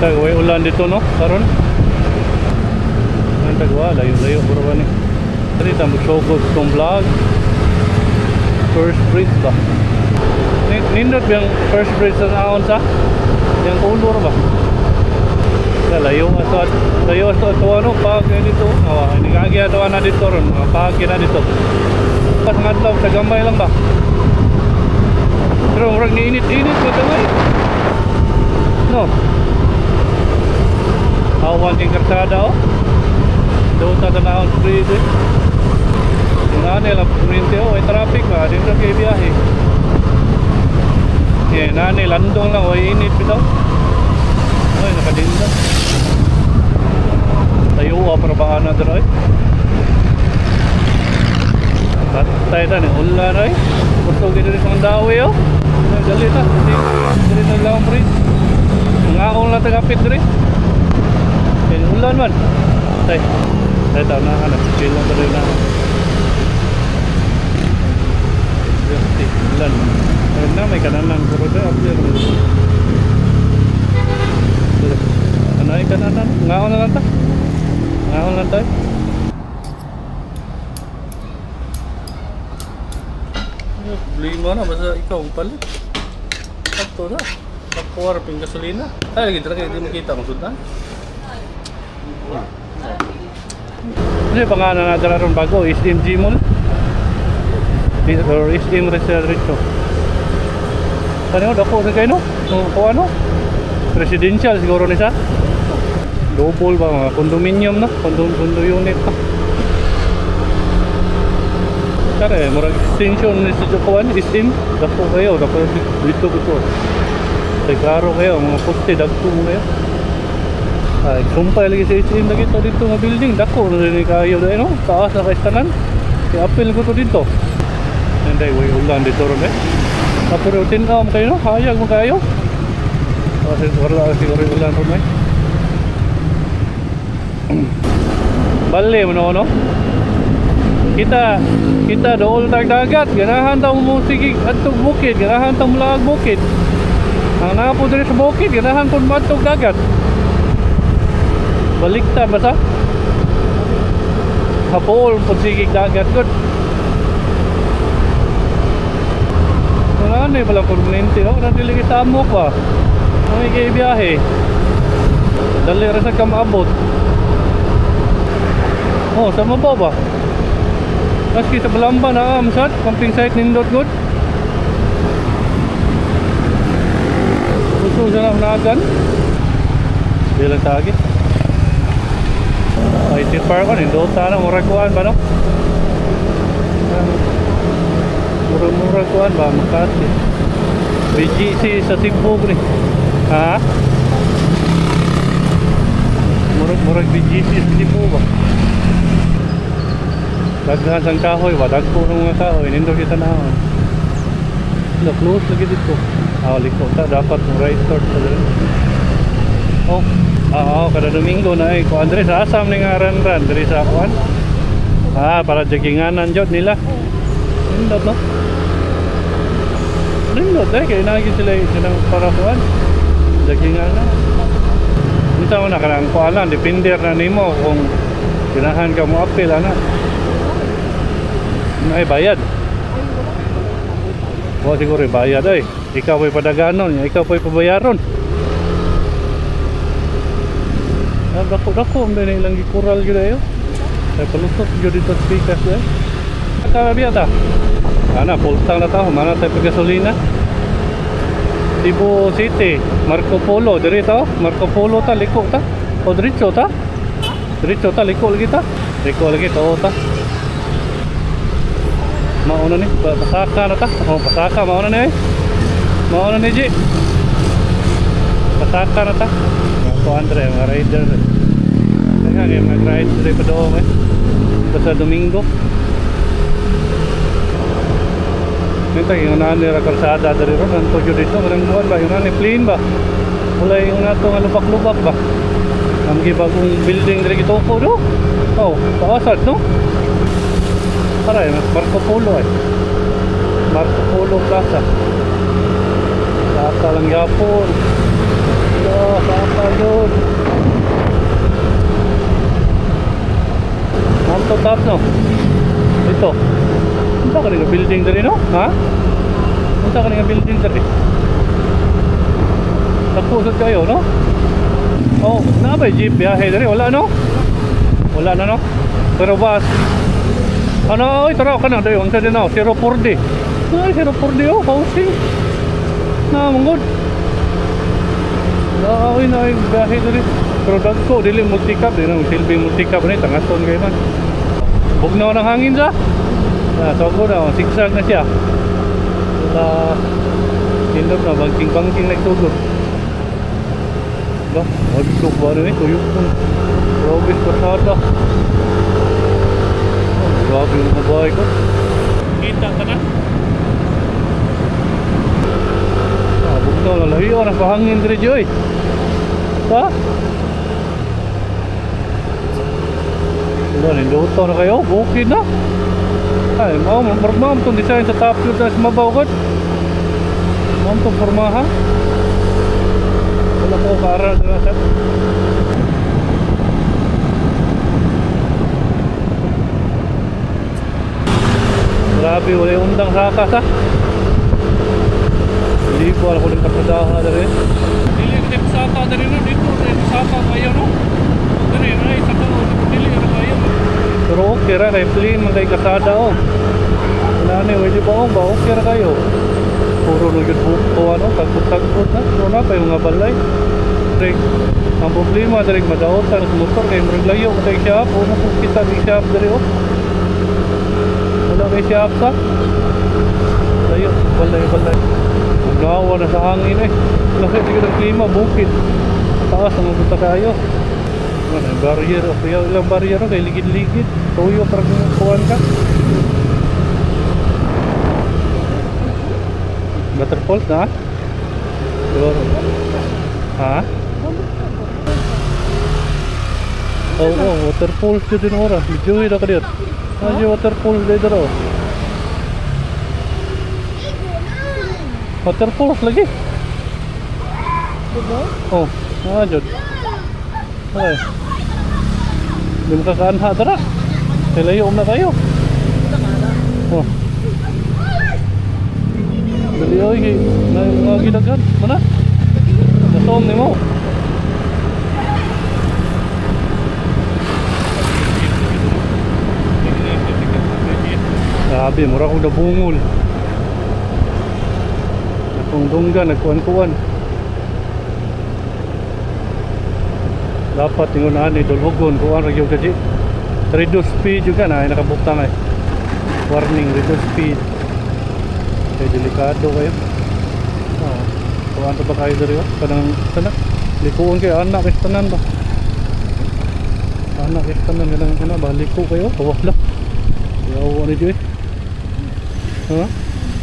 Tagaway ulan dito no, karon. Ang tagwa, layo-layo puro ba ni. Dali ta magsugod tong vlog. First bridge ba? Nindot yung first bridge sa naon sa? Yung color ba? Layo ato ano, pag dito. Nagagaya daw na dito ron, pag na dito. Pas ngadlaw sa gamay lang ba? Pero murag niinit-init mo gamay. No. Awan yung karsada oh. Doon sa tanahon street eh. Yung nila puminti oh, ay traffic ba? Dito kayo biyahe. Yan, nani, landong lang oh, init bitaw. Ay, nakadinda. Tayo para baan na doon eh. Tatay na, ulan ay. Gusto gini rin ang dawi oh. Galit ah, hindi na lang bridge. Ngaon lang tagapit rin. Yan, ulan man. Tay, tayo na ka na. Chill lang rin na. Ulan. Ayun na, may kananan. Puro tayo, appear. Ano ay kananan? Ngaon na lang tayo. Ngaon lang tayo. Problema na, basta ikaw ang palit. Sakto na. Pakuwar ping gasolina. Ay, lagi talaga hindi makita kung sudan. Ano yung pangalan na dala ron bago? SM Gmall? Or SM Reservito? Kano, dako na kayo no? Kung ano? Residential siguro nisa? Double ba mga condominium no? Condo unit pa. Kare, murag extension ni sa Jokoan, SM. Dako kayo, dako dito. Say klaro kayo, mga poste, dagko mo kayo. Ay, sumpay lagi sa SM lagi to dito nga building. Dako na rin kayo dahil no? Taas na kaistanan. I-appeal ko to dito. Nanday, way ulan dito ron eh. Pero tinaw mo kayo no? Hayag mo kayo. Kasi wala siguro ulan ron eh. Bali mo no? Kita dool dagat. Ganahan tayo mo sigig atog bukid. Ganahan tayo mulaag bukid. Ang napo diri sa bukid. Ganahan po matog dagat. Balikta ba sa? Hapol po sigig dagat good. Wala na palang permanente no? Nandili kita amok ba? May kayo biyahe. Dali rin sa kamabot. Oh, sama ba? Maski sa Balamba na amsat, camping site nindot good. Gusto siya na nagan. Bilang tagit. IT park ko, nindota na, muraguan ba no? Muraguan ba, Makati. BGC sa Cebu ni. Ha? Murag BGC sa Cebu ba? Daghan sang kahoy ba? Dagpo ng mga kahoy. Nindot kita na ako. Close lagi dito. Liko ta. Dapat ng right start sa dito. Oh. Kada Domingo na eh. Kung Andres, asam ni nga ran-ran. Dari sa akuan. Para jagginganan jod nila. Nindot no? Nindot eh. Kaya naging sila yung para kuan. Jagginganan. Minsan mo na kanang kuanan. Depender na nimo kung ginahan ka mo apel ana. Ay bayad. O siguro bayad ay. Ikaw ay padaganon, ikaw ay pabayaron. Dako-dako may ilang gikural gyud ayo. Ay palusot gyud dito speakers eh. Kaya biya ta. Ana full tank na ta, mana tay pagasolina. Cebu City, Marco Polo diri ta. Marco Polo ta liko ta. O diretso ta. Diretso ta liko lagi ta. Liko lagi to ta. Mauna ni, pasaka na ta. Pasaka, mauna ni eh. Mauna ni G. Pasaka na ta. Mga Andre, mga rider. Kaya nga, mag-ride rin pa doon eh. Sa Domingo. Ito, yung nani kalsada dari ron. Ang tuyo dito, marang buwan ba? Yung nani plain ba? Wala yung nato nga lubak-lubak ba? Ang bagong building dari ito ko do. Oh, paasad no? Aray, Marco Polo eh. Marco Polo Plaza. Plaza lang yapon. Saka yun. Mountain top no. Ito. Punta ka nga building dari no? Ha? Punta ka nga building dari. Tapusod kayo no? Oh, na ba jeep biyahe dari? Wala no? Wala na no? Pero bus. Ano, oy tara ka na dayo. Ang sa din no? 040. Ay, 040 oh, housing. Na mangod. Ay na ay biyahe dari. Pero dagko dili multi-cab din ang silbi multi-cab ni tangaton kay man. Bugnaw ng hangin sa. So ko na, sigsag na siya. Wala indot na bangking-bangking nagtugod. Ba, magduk ba rin tuyok kung Robin Cortada. Oh, grabe yung mabahay ko. Kita ka na. Bugnaw na lahiyo na pahangin diri joy. Ha? Wala, ninduto na kayo. Bukid na. Ay, mau itong design sa top view na mabaw ko. Mau itong formahan. Wala ko kaaral na siya. Grabe, wala yung undang sakas ha. Hindi ko alam ko yung kasadahan na rin. Dili yung saka na rin no. Dito yung saka kayo no. Dari na isa ko. Dili na kayo. Pero okay ra kay clean man kay kasada oh. Wala ni wala ba ba okay ra kayo. Puro lugod po ano tagpot na. So na pa yung mga balay. Direk ang problema direk madaotan sa motor kay murag layo kay shop o mo kita di shop diri oh. Wala kay shop sa. Layo balay. Nawa na sa hangin eh. Laki siguro ang klima bukid. Taas ang mga kayo. Ano, barrier, ilang barrier kay ligid-ligid. Tuyo parang kuwan ka. Waterfalls na? Ha? Oo, waterfalls yun din ora. Medyo na ka dito. Medyo waterfalls dito ro. Waterfalls lagi. Oh, jod. Ay. Di mo kakaanha tara. Layo na kayo. Oh. Dali oy, na gidagan. Mana? Nasom ni mo. Grabe, mura akong nabungol. Akong dunggan, nagkuhan-kuhan. Dapat yung unahan ni Dolhogon kuhan rin yung gaji. Reduce speed juga na, ay nakabukta nga eh. Warning, reduce speed. Kaya delikado kayo. Kuhan ito ba kayo dito? Kanang tanak. Likuon kayo, anak istanan ba? Anak istanan nilang ano ba? Liko kayo? Kawak lang. Yawa ni Joy. Ha?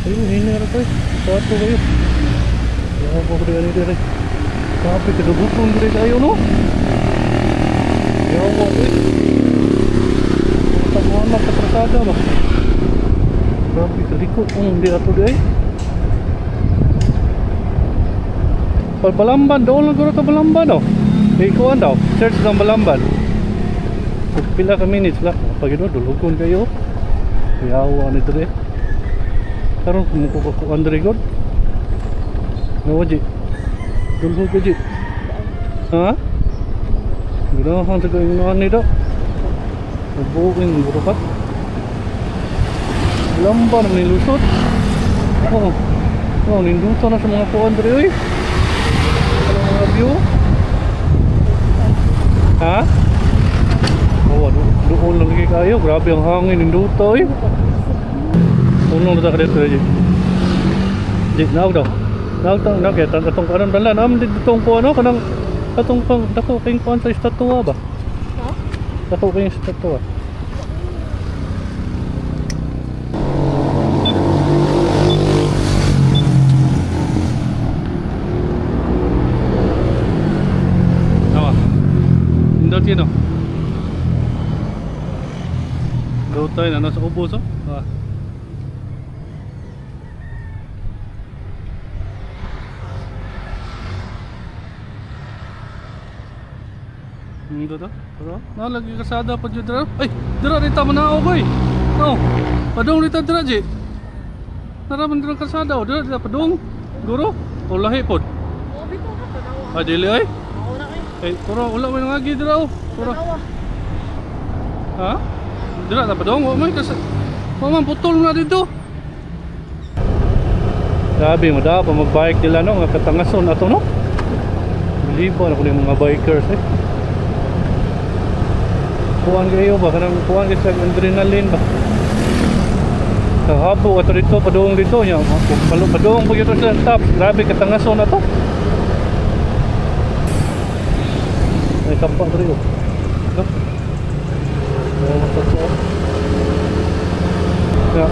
Ayun, hinira kayo. Kato kayo. Yawa ko rin dito. Sabi, kadubukong dito kayo no? Yawa eh. Tamuanak sa prasada ba? Grabe kalikot hindi ato di ay. Balamban, doon lang guro ito Balamban oh. Ikuan daw, search ng Balamban. Pila ka minutes lang. Pag ito, dulugon kayo. Yawa nito di. Karoon kumukukuan dari god. Nawaji. Dulhog ka di. Ha? Ganahan sa kayong naan nito. Nabuking burukat. Lamba naman nilusot. Oo. Oo, ninduto na sa mga puan dari oy. Ano mga view? Ha? Oo, doon lang kayo. Grabe ang hangin ninduto oy. Unong na takadito di. Di, naog daw. Naog daw, nakita. Katong kanang dala. Naam din ditong po ano. Kanang katong pang dako kayong kuhan sa estatwa ba? Ha? Dako kayong estatwa. Nawa. Indot yun o. Doon tayo na nasa ubos o. Hindi to. Lagi kasada pa dyan dira. Ay, dira rita manao ko eh. No, padung rita dira je. Naraman dira kasada o dira padung. Guro, o lahi pod. Ah, dili ay? Eh, kuro, wala may nangagi dira o. Kuro. Ha? Dira na padung, o may kasada. Mamang putol na dito. Grabe mo daw pa mag-bike nila no, nga katangason ato no. Libo na ko yung mga bikers eh. Kuhaan kayo ba? Kanang kuhaan kayo sa adrenaline ba? Kahabo ato dito, padoong dito niya. Padoong po ito sa top. Grabe katangason na to. May tampak rin oh. Ito. May matotoo. Kaya,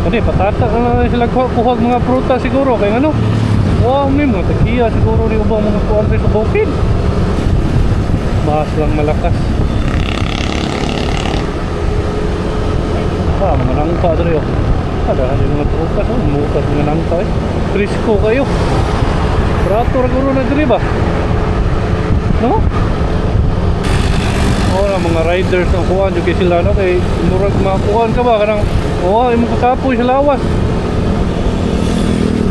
ano patata na sila kuhag mga pruta siguro. Kaya ano? Wow, may mga tagiya siguro rin ubang mga kuhaan rin sa bukid. Bahas lang malakas. Ah, mga nangka rin yun. Ada yung mga trukas, mukat mga nangka eh. Frisco kayo. Operator guro na diri ba? No? Oh, mga riders ang kuhaan yung sila no kay murag mga kuhaan ka ba kanang yung mga kapoy sa lawas.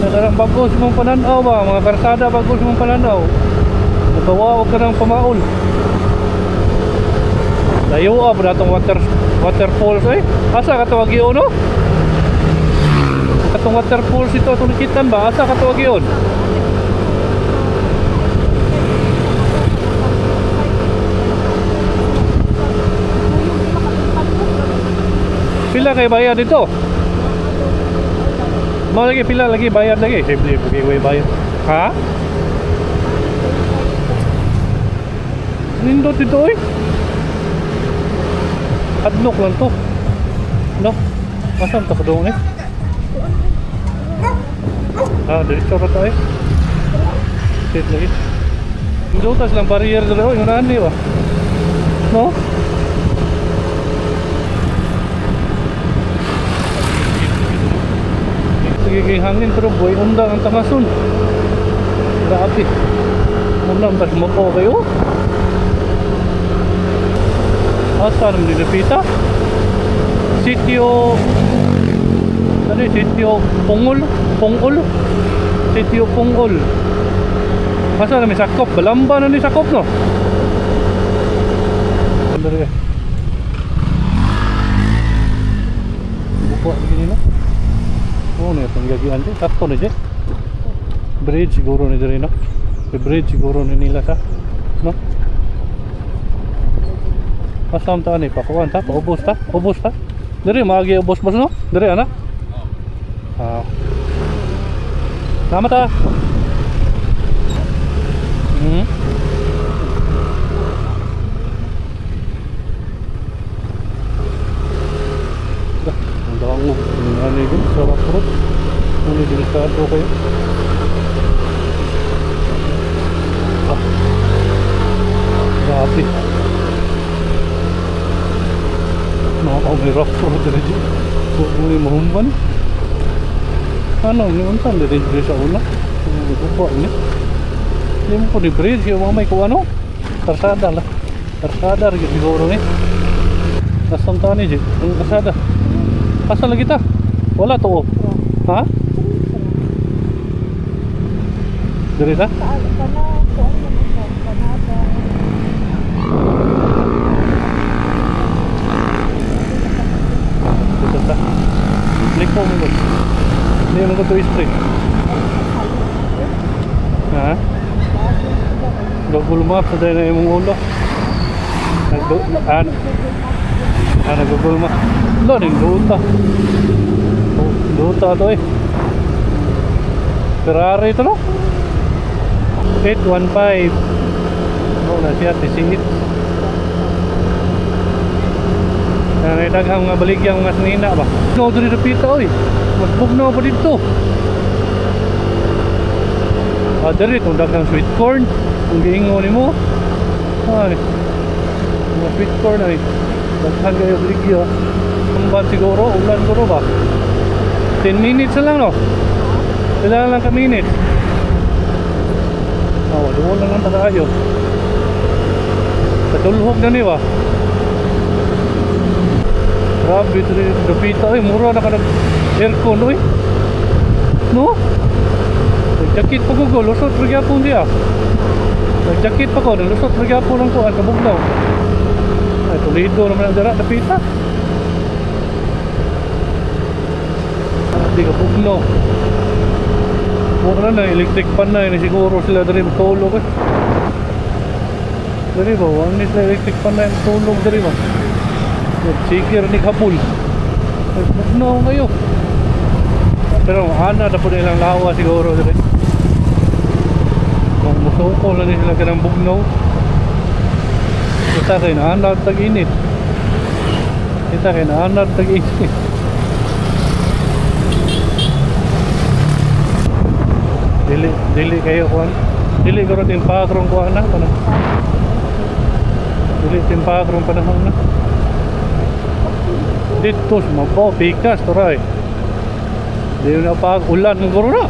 Karang bagos mong pananaw ba, mga karsada bagos mong pananaw. Nagawa ka ng pamaol. Layo ba natong waterfalls eh? Asa ka tawag yun no? Katong waterfalls ito, itong nakitan ba? Asa ka tawag yun? Pila kayo bayad dito? Mau lagi pila lagi bayar lagi. Saya beli pergi gue bayar. Ha? Nindot dito eh. Adlok lang to. No? Masam to kadong eh. Ah, diretso ka tayo. Sit lagi. Nindot lang barrier dito. Yung nani ba? No? Nagiging hangin pero buhay undang ang tangason. Grabe. Undang tas mo po kayo. Asa naman nilapita? Sitio ano yung sitio Pungol? Sitio Pungol. Asa naman sakop? Balamba na ni sakop no? Ano rin buka begini no? Oh, nih penggagian deh, sakto nih je. Bridge siguro nih dari no. Bridge siguro nih nila sa, no. Asam ta nih pakuan ta, paubos ta. Dari magi ubos bos no, dari anak. Ah. Selamat ta. Ano yun? Sarap fruit. Ano yung delikado kayo? Ah. Grabe. May rock fruit na rin. Huwag mo yung mahumban. Ano? Niuntan na rin sa una. Buka niya. Hindi mo po ni-bridge. Yung mga may kung ano? Karsada lang. Karsada rin siguro eh. Nasaan tayo niya? Ang karsada. Asa lagi ta? Wala to. Ha? Dari ta? Dito ta. Liko mo ko. Hindi mo ko to straight. Ha? Google Maps na na yung ulo. Google Maps. Lo ning luta. Luta to eh. Ferrari ito no? 815. Oh, na siya tisit. Nanay daghang mga baligyang mga sinina ba? No, dito napita oy. Mas bugnaw pa dito. Ah, dito itong daghang sweet corn. Ang giingo ni mo. Ay. Mga sweet corn ay. Daghan kayo baligya. Kumban siguro, ulan siguro ba? 10 minutes na lang no? Kailangan lang ka minutes. Oh, doon lang ang tayo. Katulhog na ni ba? Grabe ito rin dapita ay mura na ka nag aircon oy. No? Nagjakit pa ko lusot magyapon diya. Nagjakit pa ko lusot magyapon lang ko ang kabugnaw. Ay tulido naman ang dara dapita. Di ka bugnaw. Mura na electric pan na yun siguro sila dari matulog eh. Dari ba? Wang sila electric pan na yun matulog dari ba? Sigir ni kabul. Bugnaw kayo. Pero ana na po nilang lawa siguro dari. Kung musukol na sila ka ng bugnaw. Kita kayo na ana tag-init. Kita kayo na ana tag-init. Dili kayo kuan. Dili ko rin timpagrong kuan na panahon. Dili timpagrong panahon na. Dito sumapo pikas toray. Dili na pag ulan ng guro na.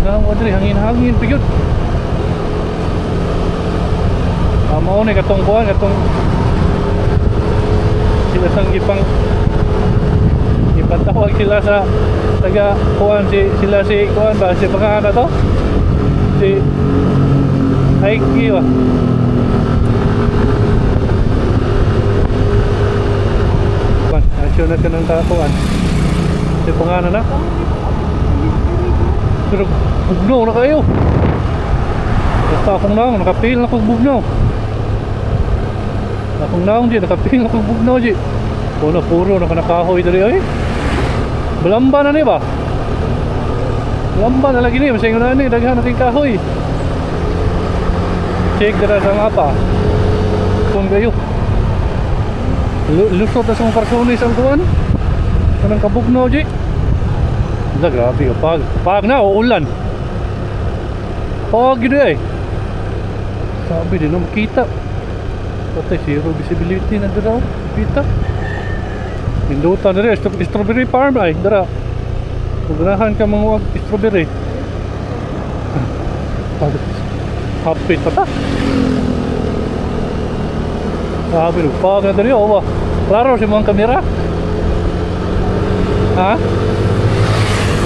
Ngawa diri hangin-hangin pigyud. Mao ni katong kuan katong sila sang ipatawag sila sa taga kuan sila si kuan ba si pangana to si Aiki ba kuan asyo na ka ng kuan si pangana na pero bugnaw na kayo basta akong naong nakapil na kong bugnaw akong naong di nakapil na kong bugnaw di na puro nakanakahoy dali ay balamba na ni ba? Balamba na lagi ni masayang na ni daghan natin kahoy check dara sa mapa kung gayo lusot na sa mga karsonis ang kuwan kanang kabugnaw di grabe ka pag na uulan pag yun eh sabi din makita patay zero visibility na dara kita Indutan na rin, strawberry farm ay, dara. Magrahan ka mga strawberry. Hapit pa ta. Sabi nung pag na rin, oh, klaro si mga kamera. Ha?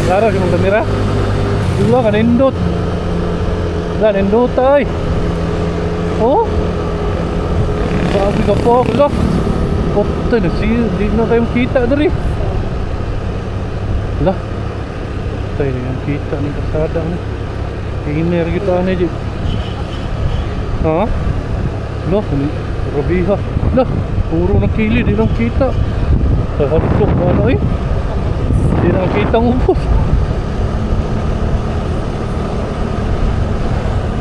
Klaro si mga kamera. Diba ka nindot. Nindot ay. Oh? Sabi ka po, look. Kopta na siya, di na kayong kita dari. Lah, tayo na yung kita ng kasada na. Iner kita na di. Ha? Lah, rabiha. Lah, puro ng kili, di na kita. Kahadlok na ano eh. Di na kita ng ubos.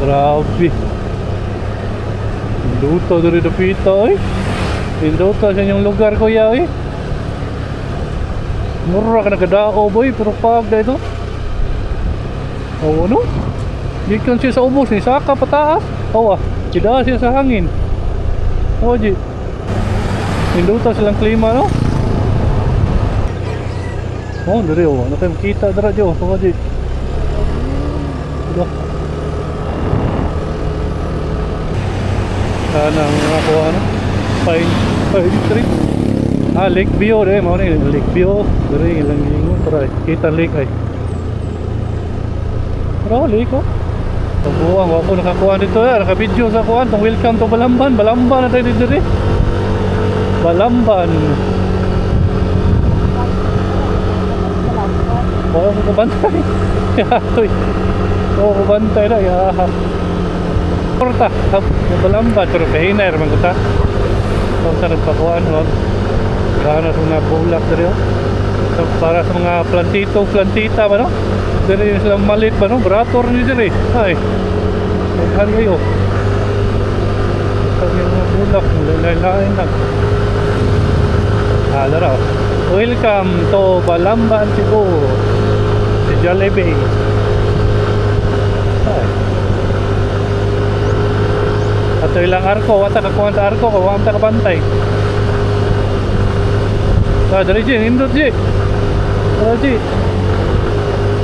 Grabe. Luto dari dapita eh. Pinduto sa inyong lugar kuya eh. Mura ka nagadao boy pero pag na ito. Oo no? Gikan siya sa ubos ni saka pataas. Oo ah. Kida siya sa hangin. Oo di. Pinduto silang klima no? Oo dari oh. Ano kayo makita dara di oh. Oo di. Diba? Sana mga kuha ano? Pine Street. Lake View deh, mau nih Lake View. Dari ilang ingon tara kita lake ay. Pero lake oh. Tubuang ako nakakuha dito ya, naka-video sa kuan tong welcome to Balamban. Balamban na tayo dito rin. Balamban. Wala ko kabantay. Oo, kabantay na ya. Porta, Balamban pero kahinar man ko ta. Kung sa nagpakuan wag gana sa mga bulak dito so, para sa mga plantita ba no dito yung silang malit ba no brator nyo dito ay maghan kayo sa mga bulak lain lang dara welcome to Balamban Cebu si Jollibee ay ato ilang arko, wata kakuha sa arko, wata kabantay. Dari Ji, nindot Ji. Dari Ji.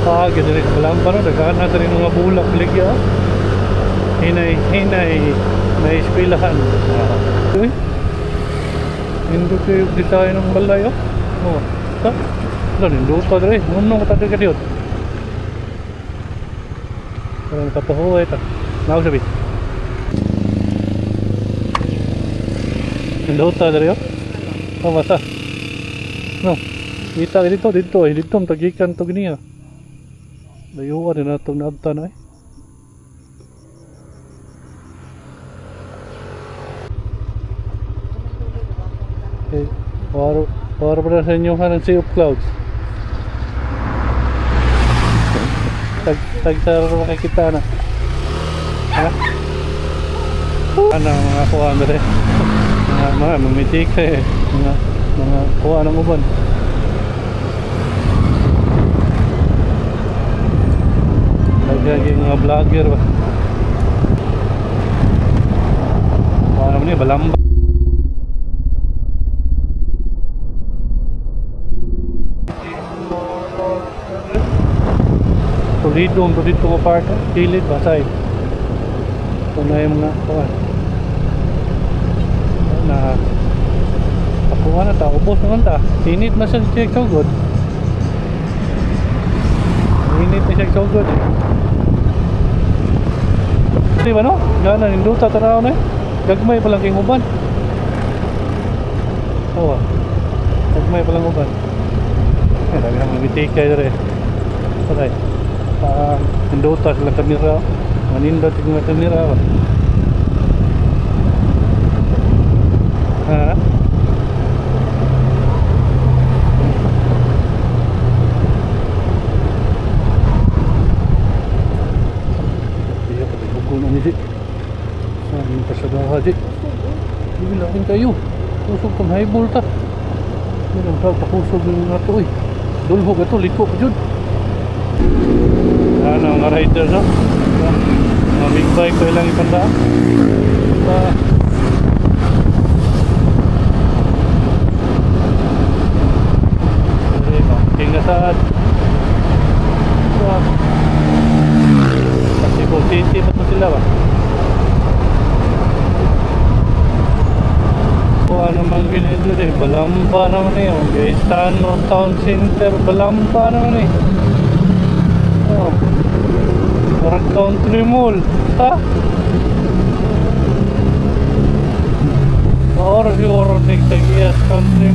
Ganda rin sa Balamban, nagkaan natin yung mga bulak biligya. hinay na ispilahan. Uy, hindi kayo design ng balay, oh. Oh, ta? Hindi pa dre. Ngunong ka tayo ka diyot. Parang kapahuay ta. Naku sabi. Hindi pa dre, oh. Oh, masa. No. Kita dito. Dito ang tagikan to gini, ah. Layuan din na itong naabta na, eh. Okay. Para pa sa inyo ng Sea of Clouds. Tagsara makikita na. Ha? Ano mga kuha na rin? Mga mamitik eh. Mga kuha ng uban. Laging mga vlogger ba? Kuha naman niya, balamba. Tulito ko part, kilid, basay. Ito na yung mga kuhan. Nakuha na ta, ubos naman ta. Init na siya so good. Init na siya so good, eh. Di ba no? Gana, ninduta tanaw na, eh. Gagmay palang king uban. Oo, gagmay palang uban. Lagi na mamitik kayo rin. Okay. Ninduta sila kamera. Manindot yung kamera ba? Ha? Iya pa rin bukong na nisi. Saan yung pasadaha di? Bilangin kayo. Kusog kong highball ta. Hindi lang tawag pakusog yung nga to, eh. Dulhog ito, liko pa dyan. Ano mga riders, no? Mga big bike ko ilang ipandaan. King na saan? Kasi kung city ba't mo sila ba? Kung ano mang ginito eh, Balamba naman eh. Gaetano Town Center, Balamba naman eh. Oh, parang country mall, ha? Or siguro nagtagiyas country